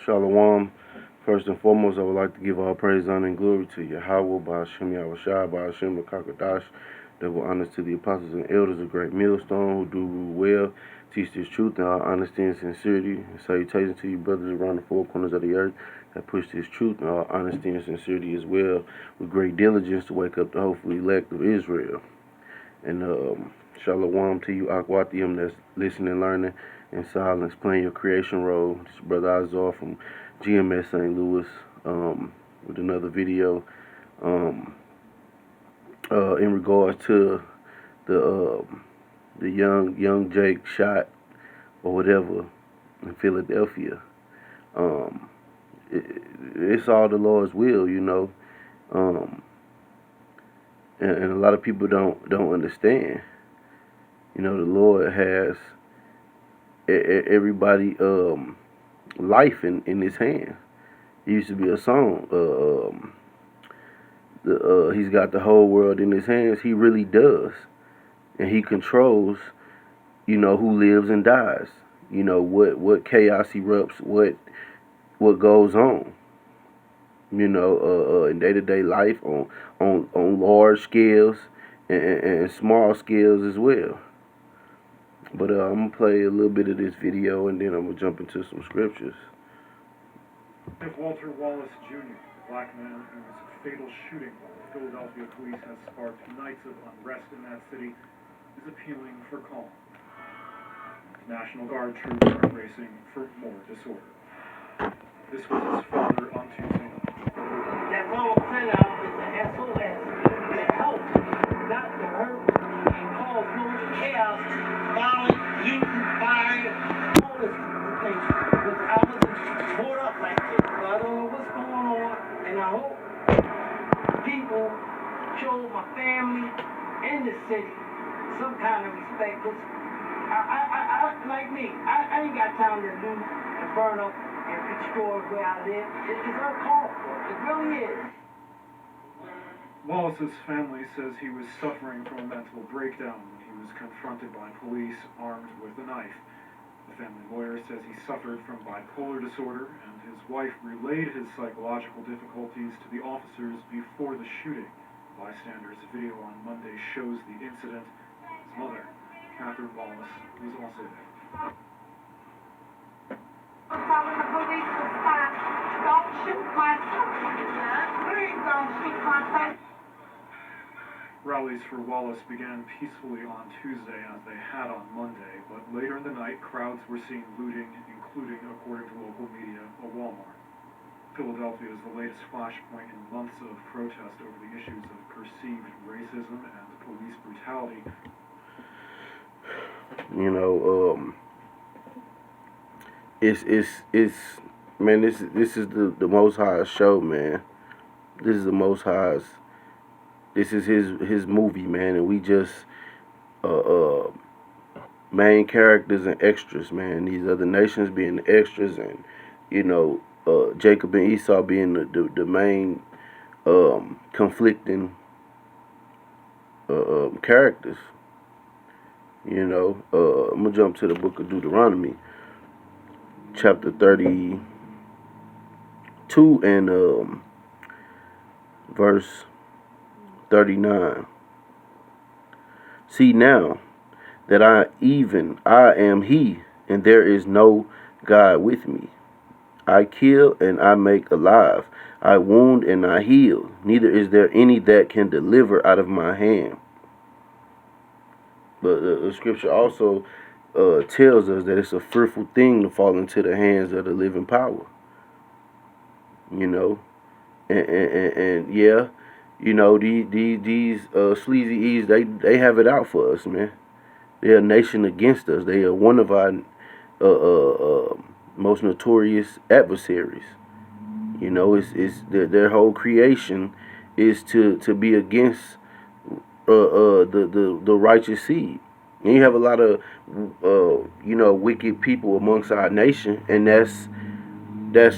Shalom. First and foremost, I would like to give all praise, honor, and glory to Yahweh, Ba'ashem Yahushua, Ba'ashem Makakadash, double honors to the apostles and elders of Great Millstone who do rule well, teach this truth in all honesty and sincerity, and salutations to you brothers around the four corners of the earth that push this truth in all honesty and sincerity as well, with great diligence to wake up the hopeful elect of Israel. And Shalom to you, Akwathium, that's listening, learning in silence, playing your creation role. This is Brother Azar from GMS St. Louis with another video in regards to the young Jake shot or whatever in Philadelphia. It's all the Lord's will, you know, and a lot of people don't understand. You know, the Lord has everybody life in his hand. It used to be a song. He's got the whole world in his hands. He really does, and he controls. You know, who lives and dies. You know what chaos erupts. What goes on. You know, in day-to-day life on large scales and small scales as well. But I'm going to play a little bit of this video, and then I'm going to jump into some scriptures. If Walter Wallace Jr., the black man whose fatal shooting by Philadelphia police has sparked nights of unrest in that city, is appealing for calm. National Guard troops are bracing for more disorder. This was his father on Tuesday night. That wrong printout is an SOS that helps not to hurt and cause no chaos, violence, looting, fire, all this things. Because I wasn't brought up like this, so I don't know what's going on, and I hope people show my family and the city some kind of respect. Because I like me, I ain't got time to loot and burn up and destroy where I live. It's uncalled for. It really is. Wallace's family says he was suffering from a mental breakdown when he was confronted by police armed with a knife. The family lawyer says he suffered from bipolar disorder, and his wife relayed his psychological difficulties to the officers before the shooting. Bystanders' video on Monday shows the incident. His mother, Catherine Wallace, was also there. I'm telling the police to stop. Don't shoot my son. Please don't shoot my son. Rallies for Wallace began peacefully on Tuesday, as they had on Monday, but later in the night, crowds were seen looting, including, according to local media, a Walmart. Philadelphia is the latest flashpoint in months of protest over the issues of perceived racism and police brutality. You know, it's man, this is the Most High's show, man. This is the Most High's. This is his movie, man, and we just main characters and extras, man. These other nations being the extras, and you know, Jacob and Esau being the main conflicting characters. You know, I'm gonna jump to the book of Deuteronomy, chapter 32 and verse 39. See now that I am he, and there is no God with me. I kill and I make alive. I wound and I heal. Neither is there any that can deliver out of my hand. But the scripture also tells us that it's a fearful thing to fall into the hands of the living power. You know, and yeah. You know, these sleazy E's, they have it out for us, man. They're a nation against us. They are one of our most notorious adversaries. You know, it's their whole creation is to be against the righteous seed. And you have a lot of you know, wicked people amongst our nation, and that's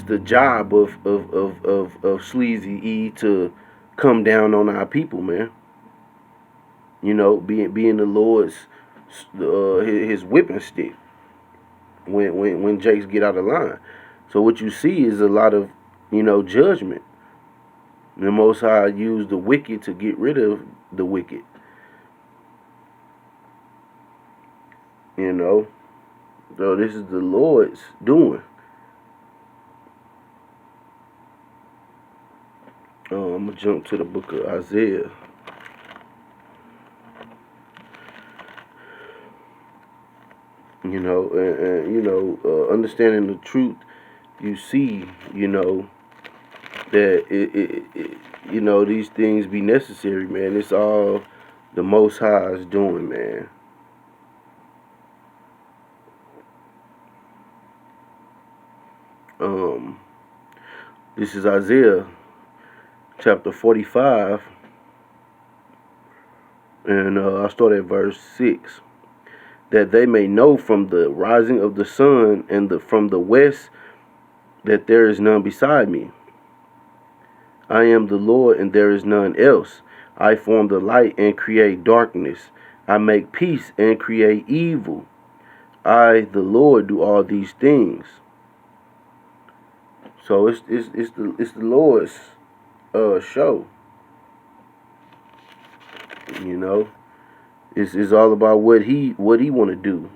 the job of sleazy E to come down on our people, man. You know, being the Lord's his whipping stick when Jakes get out of line. So what you see is a lot of, judgment. The Most High used the wicked to get rid of the wicked. So this is the Lord's doing. I'm going to jump to the book of Isaiah. Understanding the truth, you see, that these things be necessary, man. It's all the Most High is doing, man. This is Isaiah chapter 45, and I start at verse 6. That they may know from the rising of the sun and from the west that there is none beside me. I am the Lord, and there is none else. I form the light and create darkness. I make peace and create evil. I, the Lord, do all these things. So it's the Lord's show. It's all about what he want to do.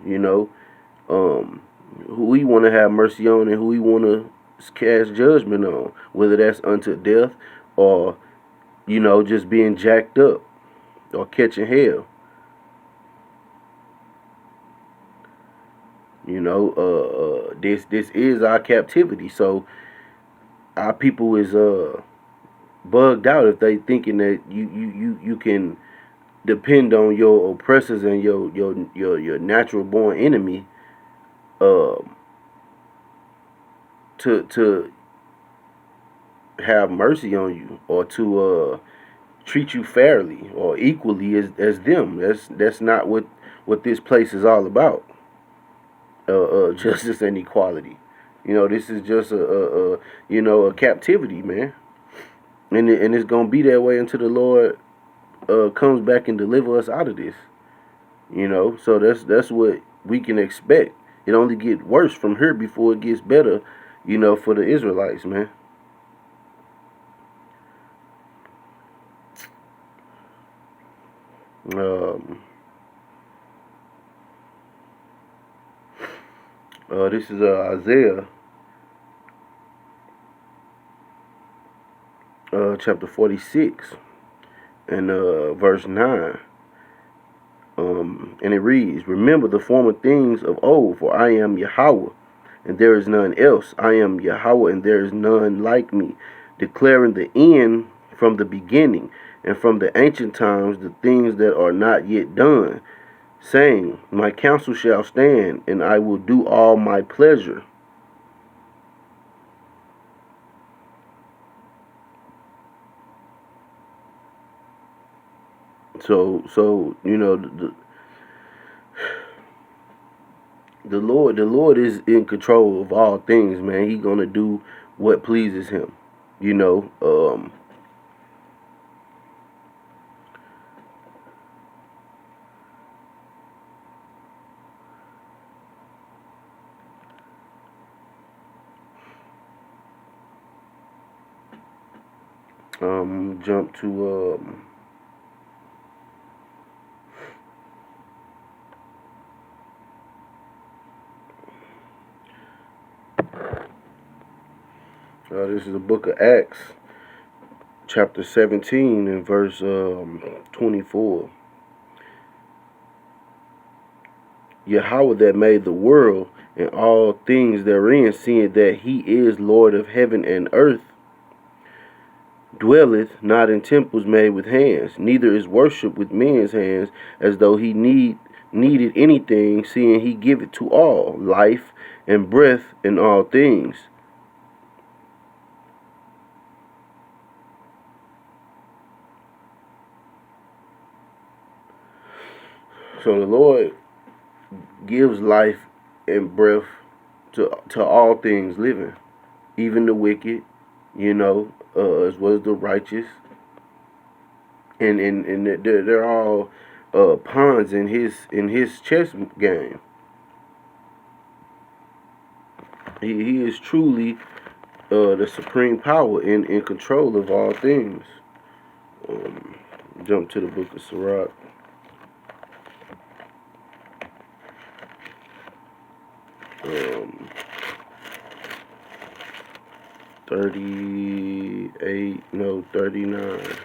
Who he want to have mercy on and who he want to cast judgment on, whether that's unto death or just being jacked up or catching hell. This is our captivity. So our people is bugged out if they thinking that you can depend on your oppressors and your natural born enemy to have mercy on you or to treat you fairly or equally as them. That's not what this place is all about. Justice and equality. This is just a captivity, man. And it's gonna be that way until the Lord comes back and deliver us out of this. So that's what we can expect. It only gets worse from here before it gets better, for the Israelites, man. This is Isaiah chapter 46 and verse 9. And it reads, remember the former things of old, for I am Yahweh, and there is none else. I am Yahweh, and there is none like me, declaring the end from the beginning, and from the ancient times the things that are not yet done, saying, my counsel shall stand, and I will do all my pleasure. So the Lord is in control of all things, man. He gonna do what pleases him. Jump to this is the book of Acts, chapter 17 and verse 24. Yahweh that made the world and all things therein, seeing that he is Lord of heaven and earth, dwelleth not in temples made with hands, neither is worship with men's hands, as though he needed anything, seeing he giveth to all life and breath in all things. So the Lord gives life and breath to all things living, even the wicked, as well as the righteous, and they're all pawns in his chess game. He is truly the supreme power in control of all things. Jump to the book of Sirach. 38, no, 39.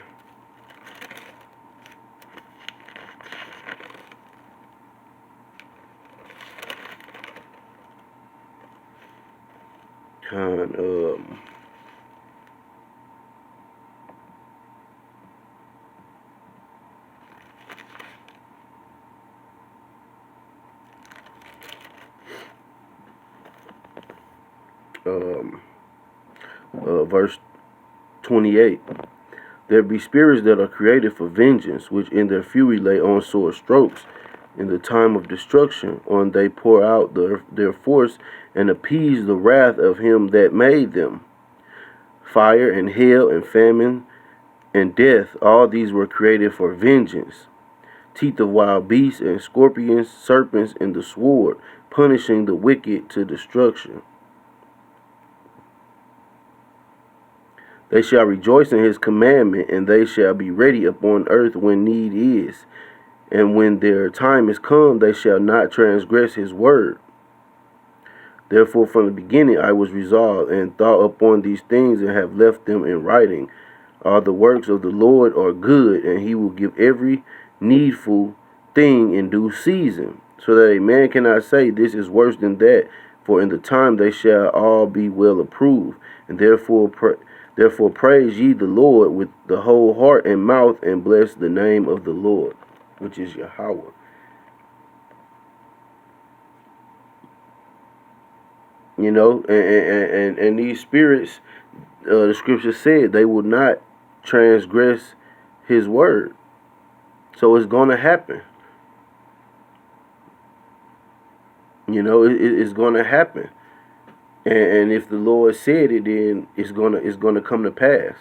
Verse 28. There be spirits that are created for vengeance, which in their fury lay on sore strokes. In the time of destruction, on they pour out their force and appease the wrath of him that made them. Fire and hail and famine and death, all these were created for vengeance. Teeth of wild beasts and scorpions, serpents, and the sword, punishing the wicked to destruction. They shall rejoice in his commandment, and they shall be ready upon earth when need is. And when their time is come, they shall not transgress his word. Therefore from the beginning I was resolved, and thought upon these things, and have left them in writing. All the works of the Lord are good, and he will give every needful thing in due season, so that a man cannot say, this is worse than that, for in the time they shall all be well approved. And therefore praise ye the Lord with the whole heart and mouth, and bless the name of the Lord, which is Yahweh. You know, and these spirits, the scripture said, they will not transgress his word. So it's going to happen. You know, it's going to happen. And if the Lord said it, then it's gonna come to pass.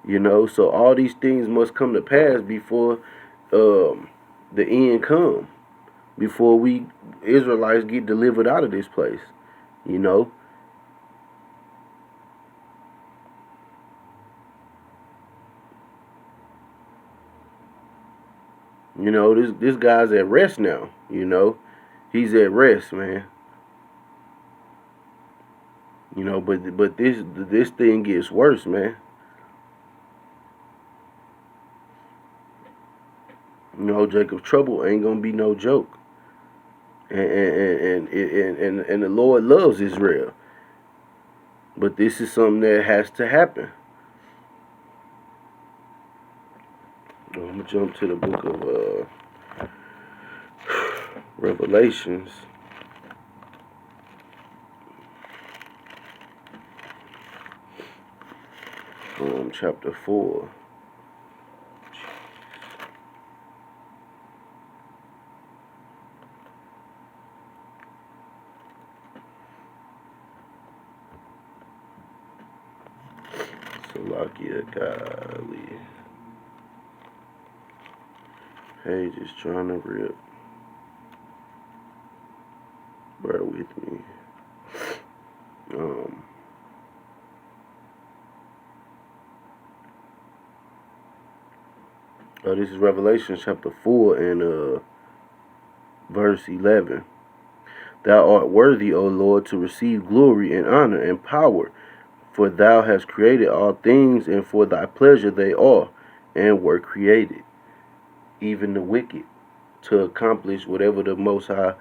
You know, so all these things must come to pass before the end come, before we Israelites get delivered out of this place. You know. You know, this guy's at rest now. You know, he's at rest, man. You know, but this thing gets worse, man. You know, Jacob's trouble ain't gonna be no joke. And the Lord loves Israel. But this is something that has to happen. I'm gonna jump to the book of Revelations. Chapter 4. Salakia, golly. Page is trying to rip. Bear with me. This is Revelation chapter 4 and verse 11. Thou art worthy, O Lord, to receive glory and honor and power, for thou hast created all things, and for thy pleasure they are and were created, even the wicked, to accomplish whatever the Most High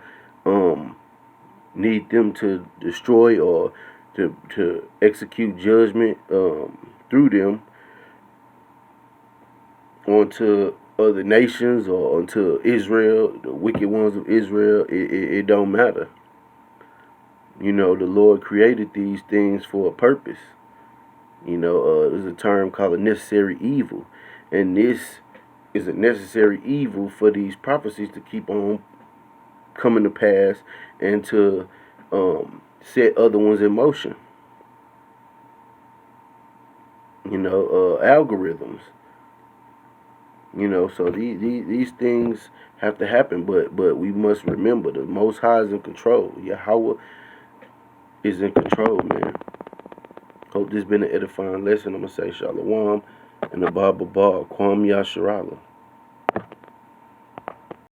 need them to destroy, or to execute judgment through them onto other nations or onto Israel, the wicked ones of Israel. It don't matter. You know, the Lord created these things for a purpose. You know, there's a term called a necessary evil, and this is a necessary evil for these prophecies to keep on coming to pass, and to set other ones in motion. You know, algorithms. You know, so these things have to happen, but we must remember the Most High is in control. Yahweh is in control, man. Hope this been an edifying lesson. I'm going to say Shalom and the Baba Kwam Yasharala.